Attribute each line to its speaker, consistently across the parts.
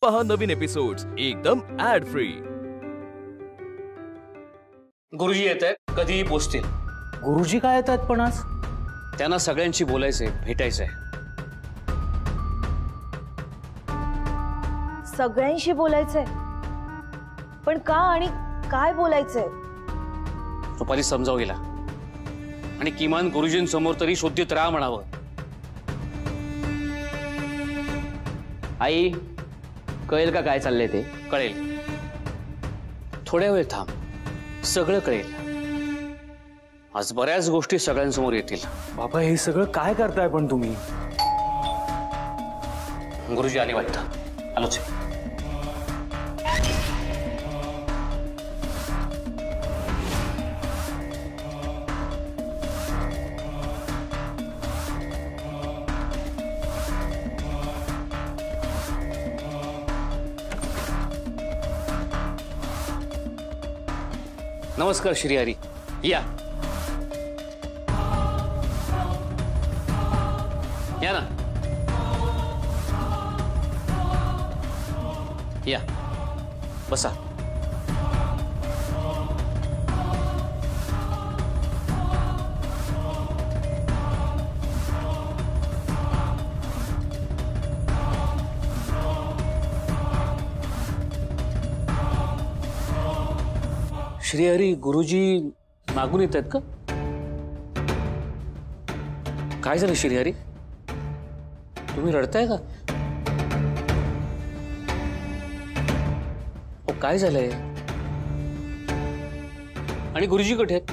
Speaker 1: पहा नवीन एपिसोड्स एकदम add free.
Speaker 2: गुरुजी येत आहेत, कधीही पोचतील।
Speaker 3: गुरुजी काय येतात पण आज?
Speaker 2: त्यांना सगळ्यांशी बोलायचंय, भेटायचंय।
Speaker 4: सगळ्यांशी बोलायचंय, पण का आणि काय बोलायचंय?
Speaker 2: रुपाली समजाव गेला आणि किमान गुरुजींसमोर तरी शुद्धीत राहा म्हणावं।
Speaker 3: आई कळेल का काय चाललंय ते?
Speaker 2: कळेल, थोड्या वेळ थांब, सगळं कळेल। आज बऱ्याच गोष्टी सगळ्यांसमोर येतील।
Speaker 3: बाबा हे सगळं काय करताय पण तुम्ही?
Speaker 2: गुरुजी आले वाटतं, आलोच। नमस्कार श्रीहरी, या या ना, या बसा। श्रीहरी, गुरुजी मागून येत आहेत का? काय झालं श्रीहरी, तुम्ही रडताय का? ओ काय झालंय? आणि गुरुजी कुठे आहेत?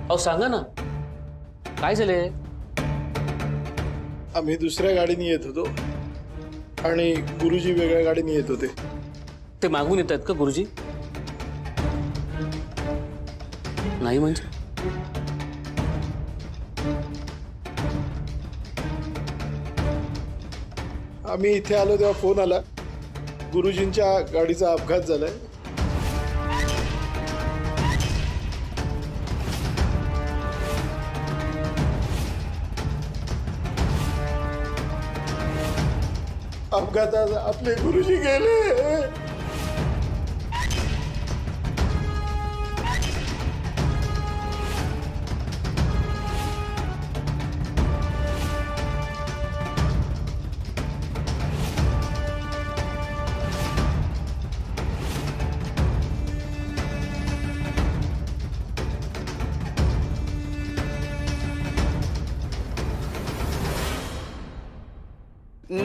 Speaker 2: अहो सांगा ना, काय झालंय?
Speaker 5: आम्ही दुसऱ्या गाडीने येत होतो आणि गुरुजी वेगळ्या गाडीने येत होते।
Speaker 2: ते मागून येत आहेत का गुरुजी? नाही म्हणजे?
Speaker 5: आम्ही इथे आलो तेव्हा फोन आला, गुरुजींच्या गाडीचा अपघात झालाय। अपघातात आपले गुरुजी गेले।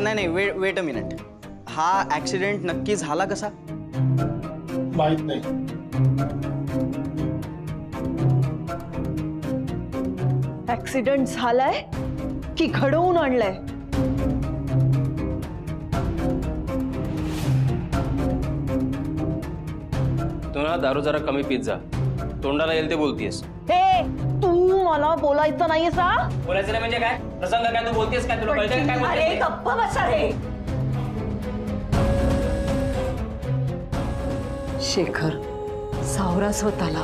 Speaker 6: नाही, वेट अ मिनिट, हा ऍक्सिडेंट नक्की झाला कसा?
Speaker 5: माहित नाही।
Speaker 4: ऍक्सिडेंट झालाय की घडवून आणलंय?
Speaker 2: तू ना दारू जरा कमी पीत जा, तोंडाला येईल ते बोलतीयस।
Speaker 4: हे तू मला बोलायचं नाहीये सा?
Speaker 2: बोलायचं नाही म्हणजे काय? प्रसंग काय तू बोलतेस काय? तुला कळतंय काय बोलतेस?
Speaker 4: अरे गप्प बसा रे।
Speaker 7: शेखर सावरा स्वतःला।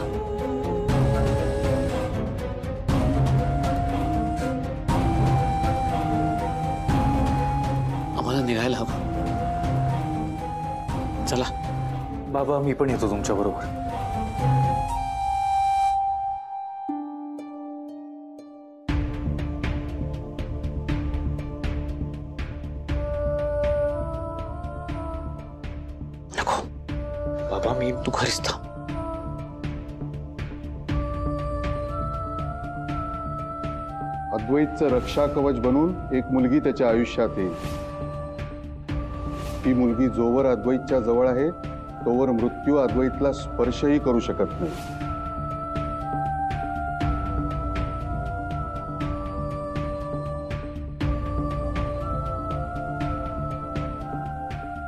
Speaker 2: आम्हाला निघायला हवं, चला।
Speaker 3: बाबा मी पण येतो तुमच्या बरोबर।
Speaker 2: नको बाबा, मी तू घरीच थांब।
Speaker 8: अद्वैतचं रक्षा कवच बनून एक मुलगी त्याच्या आयुष्यात येईल। ती मुलगी जोवर अद्वैतच्या जवळ आहे तोवर मृत्यू अद्वैतला स्पर्शही करू शकत नाही।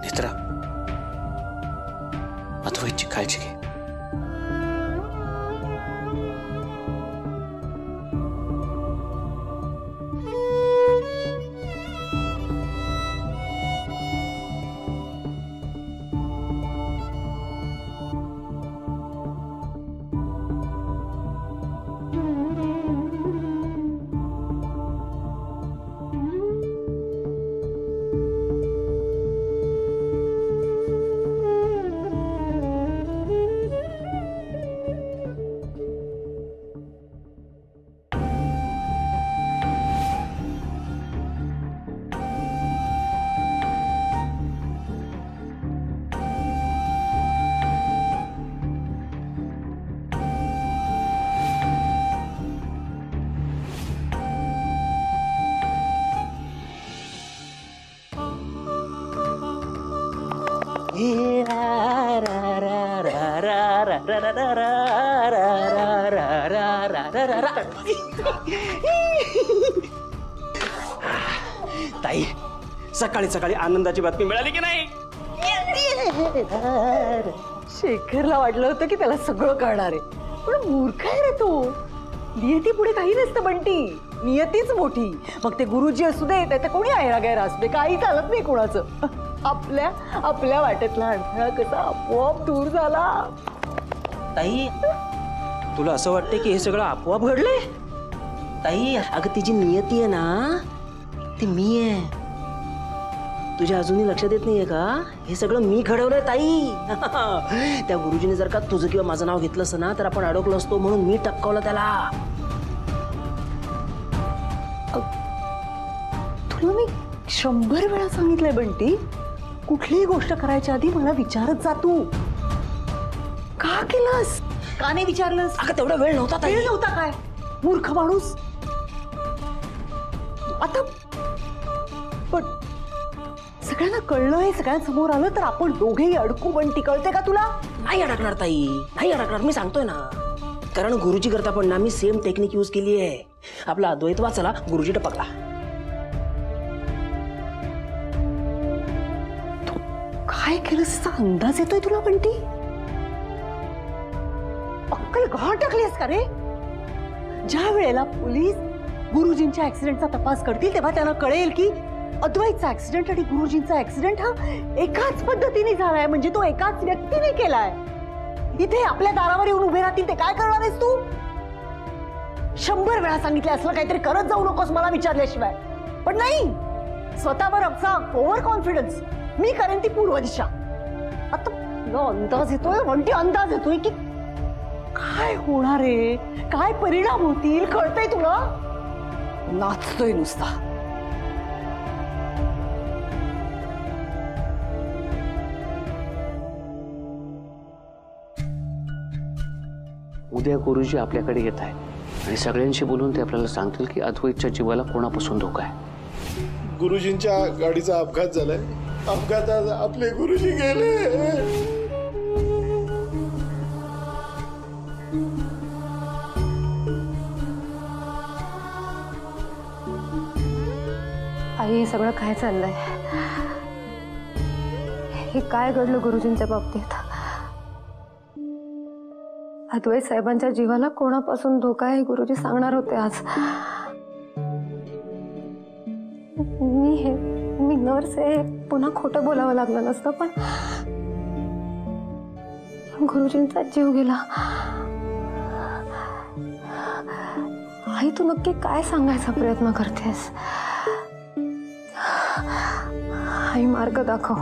Speaker 2: नेत्रा, अद्वैतची काळजी घे।
Speaker 9: ताई, सकाळी सकाळी आनंदाची बातमी मिळाली की नाही?
Speaker 7: शेखरला वाटलं होतं की त्याला सगळं कळणार आहे, पण मूर्ख आहे रे तो. नियती पुढे काही नसतं बंटी, नियतीच मोठी. मग ते गुरुजी असू दे, तर कोणी आयरा गैरा असू दे, काही चालत नाही कोणाचं. आपल्या वाटेतला अडथळा कसा आपोआप दूर झाला.
Speaker 9: ताई, तुला असं वाटतंय की हे सगळं आपोआप घडलंय? ताई, अगं तिची नियती आहे ना, ती मी आहे. तुझ्या अजूनही लक्षात येत नाहीये का? हे सगळं मी घडवलंय ताई. त्या गुरुजीने जर का तुझं किंवा माझं नाव घेतलं असतं ना, तर आपण अडकलो असतो, म्हणून मी टपकावलं त्याला.
Speaker 7: तुला मी 100 वेळा सांगितलंय बंटी, कुठलीही गोष्ट करायच्या आधी मला विचारत जा तू. का केलंस? का नाही विचारलंस?
Speaker 9: अगं तेवढा वेळ नव्हता ताई.
Speaker 7: वेळ नव्हता काय? मूर्ख माणूस. आता पण सगळ्यांना कळलंय, सगळ्यांसमोर आलं तर आपण दोघेही अडकू. बंटी, कळते का तुला?
Speaker 9: नाही अडकणार ताई, नाही अडकणार, मी सांगतोय ना. कारण गुरुजी करता पण ना मी सेम टेक्निक यूज केली आहे. आपला अद्वैत वाचला, गुरुजी टपकला.
Speaker 7: काय केलंस अंदाज येतोय तुला बंटी? अक्कल गहाण टाकलीस का रे? ज्या वेळेला पोलीस गुरुजींच्या ऍक्सिडेंटचा तपास करतील तेव्हा त्यांना कळेल की अद्वैतचा ऍक्सिडेंट आणि गुरुजींचा ऍक्सिडेंट हा एकाच पद्धतीने झालाय, म्हणजे तो एकाच व्यक्तीने केलाय. इथे आपल्या दारावर येऊन उभे राहतील ते काय करणार आहेस तू? 100 वेळा सांगितलं असलं काहीतरी करत जाऊ नकोस मला विचारल्याशिवाय. पण नाही, स्वतःवर असा ओव्हर कॉन्फिडन्स. मी करेन ती पूर्व दिशा. आता तुला अंदाज येतोय बंटी, अंदाज येतोय की काय होणार आहे, काय परिणाम होतील, कळतंय तुला? नाचतोय नुसता.
Speaker 2: उद्या गुरुजी आपल्याकडे येत आहे आणि सगळ्यांशी बोलून ते आपल्याला सांगतील की अद्वैतच्या जीवाला कोणापासून धोका आहे.
Speaker 5: गुरुजींच्या गाडीचा अपघात झालाय. अपघातात आपले गुरुजी गेले.
Speaker 4: आई, हे सगळं काय चाललंय? हे काय घडलं गुरुजींच्या बाबतीत? अद्वैत साहेबांच्या जीवाला कोणापासून धोका आहे गुरुजी सांगणार होते आज. मी नर्स आहे, पुन्हा खोटं बोलावं लागलं नसतं, पण गुरुजींचा जीव गेला. आई, तू नक्की काय सांगायचा प्रयत्न करतेस? आई, मार्ग दाखव,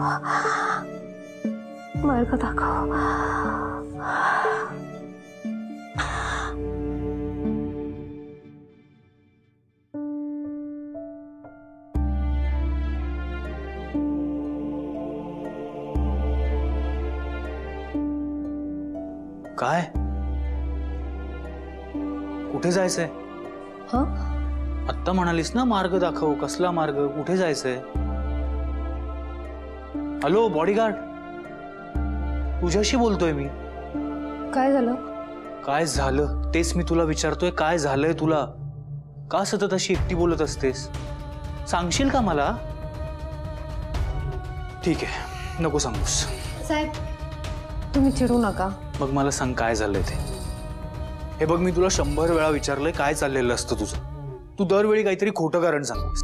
Speaker 4: मार्ग दाखव.
Speaker 3: काय? कुठे जायचंय?
Speaker 4: हा?
Speaker 3: आत्ता म्हणालीस ना मार्ग दाखव. कसला मार्ग? कुठे जायचंय? हॅलो बॉडीगार्ड, तुझ्याशी बोलतोय मी.
Speaker 4: काय झालं?
Speaker 3: काय झालं तेच मी तुला विचारतोय. काय झालंय तुला? का सतत अशी एकटी बोलत असतेस? सांगशील का मला? ठीक आहे, नको सांगूस.
Speaker 4: साहेब, तुम्ही चिडू नका.
Speaker 3: मग मला सांग काय झालंय ते. हे बघ, मी तुला 100 वेळा विचारलंय काय चाललेलं असतं तुझं. तू दरवेळी काहीतरी खोटं कारण सांगतेस.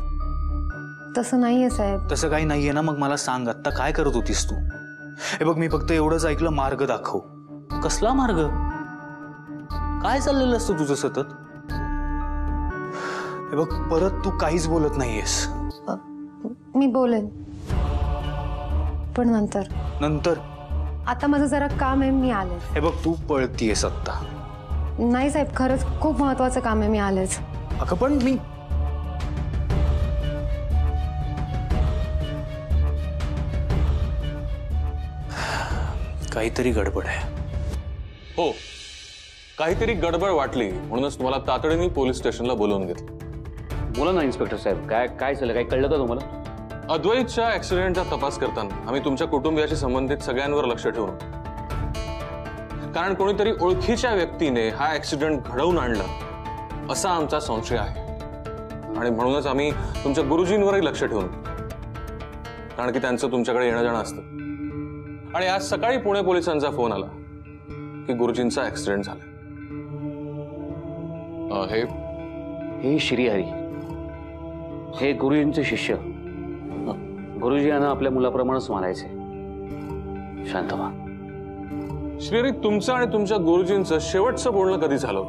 Speaker 4: तसं नाहीये साहेब.
Speaker 3: तसं काही नाहीये ना, मग मला सांग आत्ता काय करत होतीस तू? हे बघ, मी फक्त एवढंच ऐकलं, मार्ग दाखव. कसला मार्ग? काय चाललेलं असतं तुझं सतत? हे बघ, परत तू काहीच बोलत नाहीयेस.
Speaker 4: मी बोलेन, पण नंतर.
Speaker 3: नंतर?
Speaker 4: आता माझं जरा काम आहे, मी आले.
Speaker 3: हे बघ, तू पळतीयस आत्ता.
Speaker 4: नाही साहेब, खरंच खूप महत्वाचं काम आहे, मी आलेच.
Speaker 3: अगं पण मी काहीतरी गडबड आहे.
Speaker 1: हो, काहीतरी गडबड वाटली म्हणूनच तुम्हाला तातडीने पोलीस स्टेशनला बोलवून घेतलं.
Speaker 2: बोला ना इन्स्पेक्टर साहेब, काय काय झालं? काय कळलं का तुम्हाला?
Speaker 1: अद्वैतच्या ऍक्सिडेंटचा तपास करताना आम्ही तुमच्या कुटुंबियाशी संबंधित सगळ्यांवर लक्ष ठेवून, कारण कोणीतरी ओळखीच्या व्यक्तीने हा ऍक्सिडेंट घडवून आणला असा आमचा संशय आहे. आणि म्हणूनच आम्ही तुमच्या गुरुजींवरही लक्ष ठेवून, कारण की त्यांचं तुमच्याकडे येणं जाणं असतं. आणि आज सकाळी पुणे पोलिसांचा फोन आला की गुरुजींचा ऍक्सिडेंट झाला.
Speaker 2: हे श्रीहरी, हे गुरुजींचे शिष्य. गुरुजी यांना आपल्या मुलाप्रमाणेच मानायचे. शांत व्हा.
Speaker 1: श्रीहरी, तुमचं आणि तुमच्या गुरुजींचं शेवटचं बोलणं कधी झालं?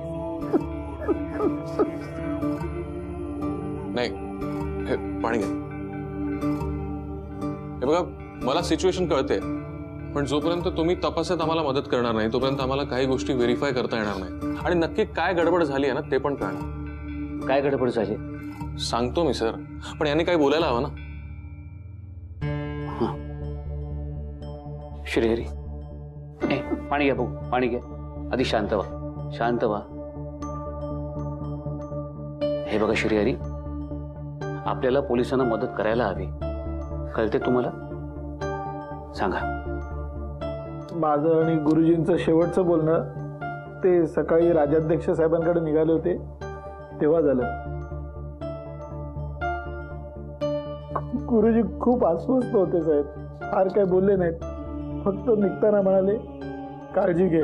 Speaker 1: नाही, हे पाणी घ्या. हे बघा, मला सिच्युएशन कळते, पण जोपर्यंत तुम्ही तपासात आम्हाला मदत करणार नाही तोपर्यंत आम्हाला काही गोष्टी व्हेरीफाय करता येणार नाही. आणि नक्की काय गडबड झाली आहे ना ते पण कळणार.
Speaker 2: काय गडबड झाली
Speaker 1: सांगतो मी सर, पण यांनी काही बोलायला हवं ना.
Speaker 2: श्रीहरी, पाणी घ्या भाऊ, पाणी घ्या. आधी शांत व्हा, शांत व्हा. हे बघा श्रीहरी, आपल्याला पोलिसांना मदत करायला हवी. कळते तुम्हाला? सांगा.
Speaker 5: माझं आणि गुरुजींचं शेवटचं बोलणं ते सकाळी राजाध्यक्ष साहेबांकडे निघाले होते तेव्हा झालं. गुरुजी खूप अस्वस्थ होते साहेब, फार काय बोलले नाहीत, फक्त निघताना म्हणाले काळजी घे.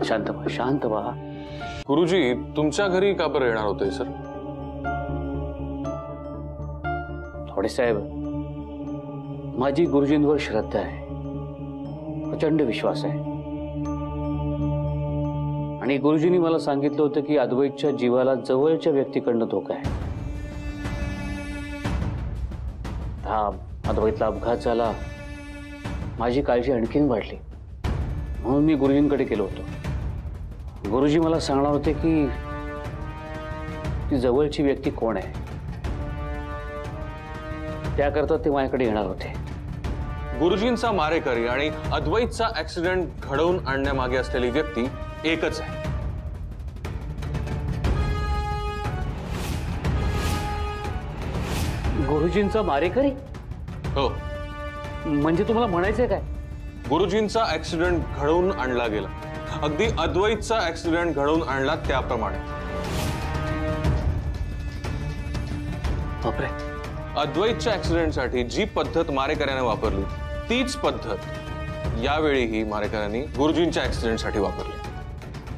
Speaker 2: शांत व्हा, शांत व्हा.
Speaker 1: गुरुजी तुमच्या घरी का बरं येणार होते सर?
Speaker 2: थोडे साहेब, माझी गुरुजींवर श्रद्धा आहे, प्रचंड विश्वास आहे. आणि गुरुजींनी मला सांगितलं होतं की अद्वैतच्या जीवाला जवळच्या व्यक्तीकडनं धोका आहे. हा अद्वैतला अपघात झाला, माझी काळजी आणखीन वाढली, म्हणून मी गुरुजींकडे गेलो होतो. गुरुजी मला सांगणार होते की ती जवळची व्यक्ती कोण आहे, त्याकरता ते माझ्याकडे येणार होते.
Speaker 1: गुरुजींचा मारेकरी आणि अद्वैतचा ऍक्सिडेंट घडवून आणण्यामागे असलेली व्यक्ती एकच आहे.
Speaker 2: गुरुजींचा मारेकरी?
Speaker 1: हो.
Speaker 2: म्हणजे तुम्हाला म्हणायचंय काय?
Speaker 1: गुरुजींचा ऍक्सिडेंट घडवून आणला गेला, अगदी अद्वैतचा ऍक्सिडेंट घडवून आणला त्याप्रमाणे.
Speaker 2: बापरे.
Speaker 1: अद्वैतच्या ऍक्सिडेंटसाठी जी पद्धत मारेकऱ्याने वापरली तीच पद्धत यावेळीही मारेकऱ्यांनी गुरुजींच्या ऍक्सिडेंटसाठी वापरली.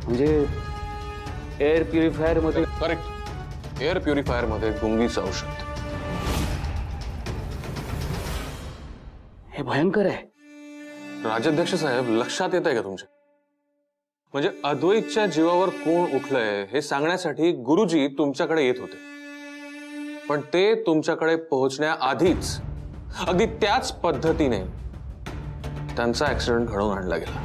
Speaker 2: म्हणजे एअर प्युरिफायर मध्ये?
Speaker 1: करेक्ट, एअर प्युरिफायर मध्ये गुंगीचं औषध.
Speaker 2: हे भयंकर आहे.
Speaker 1: राजाध्यक्ष साहेब, लक्षात येत आहे का तुमच्या? म्हणजे अद्वैतच्या जीवावर कोण उठलंय हे सांगण्यासाठी गुरुजी तुमच्याकडे येत होते, पण ते तुमच्याकडे पोहोचण्याआधीच अगदी त्याच पद्धतीने त्यांचा ऍक्सिडेंट घडवून आणला गेला.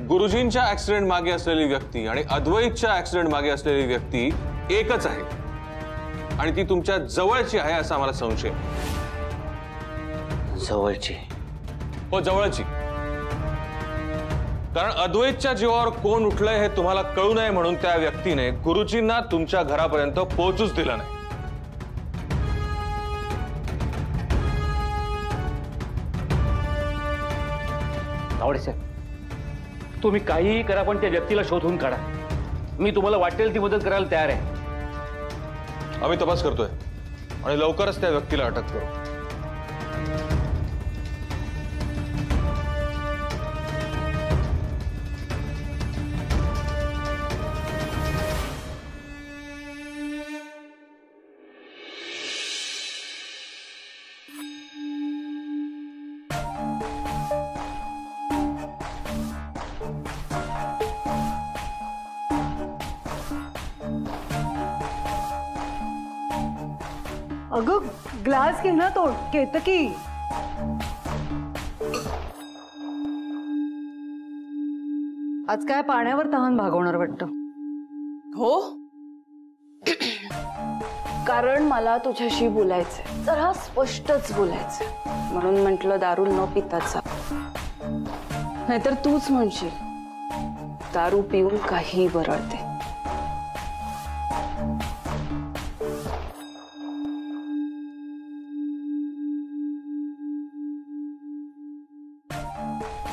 Speaker 1: गुरुजींच्या ऍक्सिडेंट मागे असलेली व्यक्ती आणि अद्वैतच्या ऍक्सिडेंट मागे असलेली व्यक्ती एकच आहे, आणि ती तुमच्या जवळची आहे असा मला संशय.
Speaker 2: जवळची?
Speaker 1: हो, जवळची. कारण अद्वैतच्या जीवावर कोण उठलंय हे तुम्हाला कळू नये म्हणून त्या व्यक्तीने गुरुजींना तुमच्या घरापर्यंत पोहोचूच दिलं नाही.
Speaker 2: आवडे साहेब, तुम्ही काहीही करा पण त्या व्यक्तीला शोधून काढा. मी तुम्हाला वाटेल ती मदत करायला तयार आहे.
Speaker 1: आम्ही तपास करतोय आणि लवकरच त्या व्यक्तीला अटक करू.
Speaker 7: अगं ग्लास घे ना, तो केतकी. आज काय पाण्यावर तहान भागवणार वाटतं?
Speaker 4: हो, कारण मला तुझ्याशी बोलायचंय, जरा स्पष्टच बोलायचंय, म्हणून म्हटलं दारू न पिताच जा. नाहीतर तूच म्हणशील दारू पिऊन काही बरळते.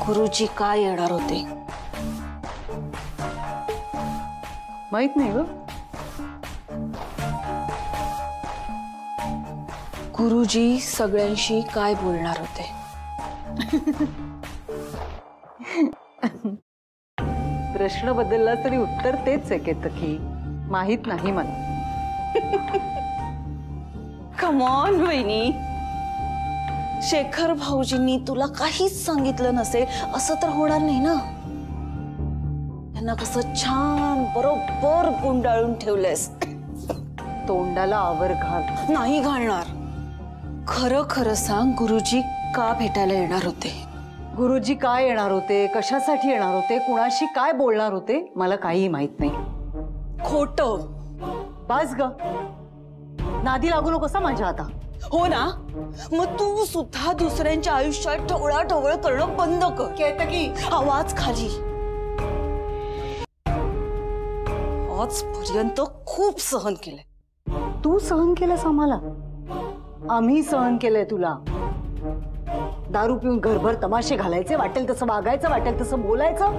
Speaker 4: गुरुजी काय येणार होते?
Speaker 7: माहित नाही ग.
Speaker 4: गुरुजी सगळ्यांशी काय बोलणार होते?
Speaker 7: प्रश्न बदलला तरी उत्तर तेच आहे केतकी. माहित नाही मला.
Speaker 4: कम ऑन वहिनी, शेखर भाऊजींनी तुला काहीच सांगितलं नसेल असं तर होणार नाही ना. त्यांना कसं छान बरोबर गुंडाळून ठेवलंयस.
Speaker 7: तोंडाला आवर घाल.
Speaker 4: नाही घालणार. खरं खरं सांग, गुरुजी का भेटायला येणार होते?
Speaker 7: गुरुजी काय येणार होते, कशासाठी येणार होते, कुणाशी काय बोलणार होते, मला काही माहित नाही.
Speaker 4: खोटं.
Speaker 7: बास ग, नादी लागू नकोस माझ्या आता.
Speaker 4: हो ना, मग तू सुद्धा दुसऱ्यांच्या आयुष्यात ढवळाढवळ करणं बंद कर.
Speaker 7: केतकी,
Speaker 4: आवाज खाली. आजपर्यंत खूप सहन केलंय.
Speaker 7: तू सहन केलंस आम्हाला, आम्ही सहन केलंय तुला. दारू पिऊन घरभर तमाशे घालायचे, वाटेल तसं वागायचं, वाटेल तसं बोलायचं.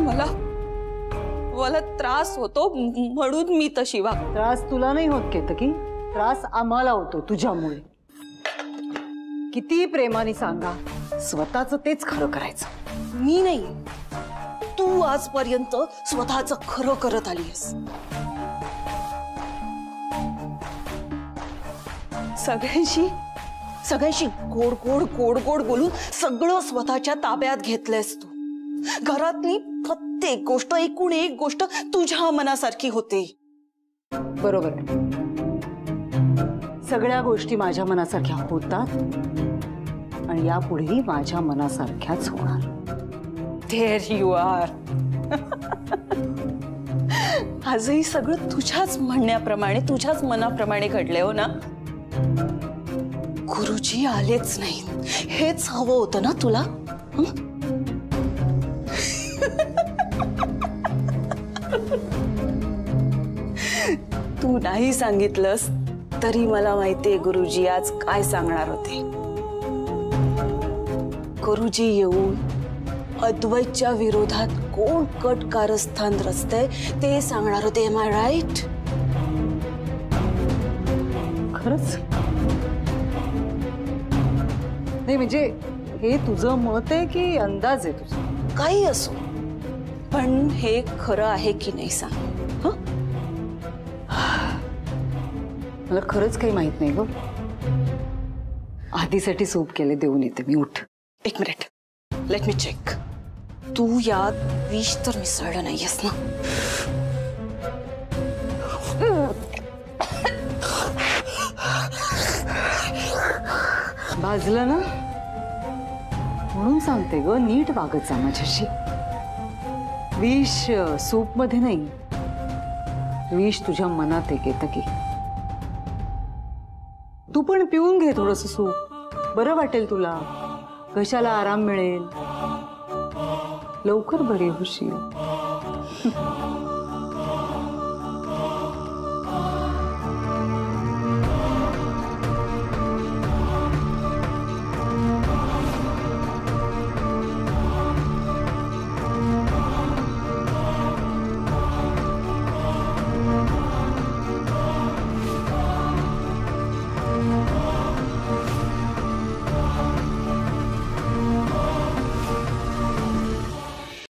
Speaker 4: मला त्रास होतो म्हणून मी तशी वाग.
Speaker 7: त्रास तुला नाही होत केतकी, त्रास आम्हाला होतो तुझ्यामुळे. किती प्रेमाने सांगा, स्वतःच तेच खरं करायचं.
Speaker 4: मी नाही, तू आजपर्यंत स्वतःच खरं करत आलीस. सगळ्यांशी गोड गोड गोड गोड बोलून सगळं स्वतःच्या ताब्यात घेतलंयस तू. घरातली प्रत्येक गोष्ट, एकूण एक गोष्ट तुझ्या मनासारखी होते.
Speaker 7: बरोबर आहे. सगळ्या गोष्टी माझ्या मनासारख्या होतात आणि यापुढेही माझ्या मनासारख्याच होणार.
Speaker 4: There you are. आजही सगळं तुझ्याच म्हणण्याप्रमाणे, तुझ्याच मनाप्रमाणे घडलंय हो ना. गुरुजी आलेच नाही, हेच हवं होतं ना तुला. तू नाही सांगितलंस तरी मला माहितीये गुरुजी आज काय सांगणार होते. गुरुजी येऊन अद्वैतच्या विरोधात कोण कट कारस्थान रचतंय ते सांगणार होते. Am I right?
Speaker 7: खरंच नाही, म्हणजे हे तुझं मत आहे की अंदाज आहे तुझा?
Speaker 4: काही असो, पण हे खरं आहे की नाही सांग.
Speaker 7: मला खरंच काही माहित नाही ग. आधीसाठी सूप केले, देऊन येते मी. उठ.
Speaker 4: एक मिनिट, लेट मी चेक. तू यात विष तर मिसळलं नाहीयेस ना?
Speaker 7: भाजलं ना म्हणून सांगते ग, नीट वागत जा माझ्याशी. विष सूप मध्ये नाही, विष तुझ्या मनात आहे केतकी. तू पण पिऊन घे थोडंसं सूप, बरं वाटेल तुला. घशाला आराम मिळेल, लवकर बरी होशील.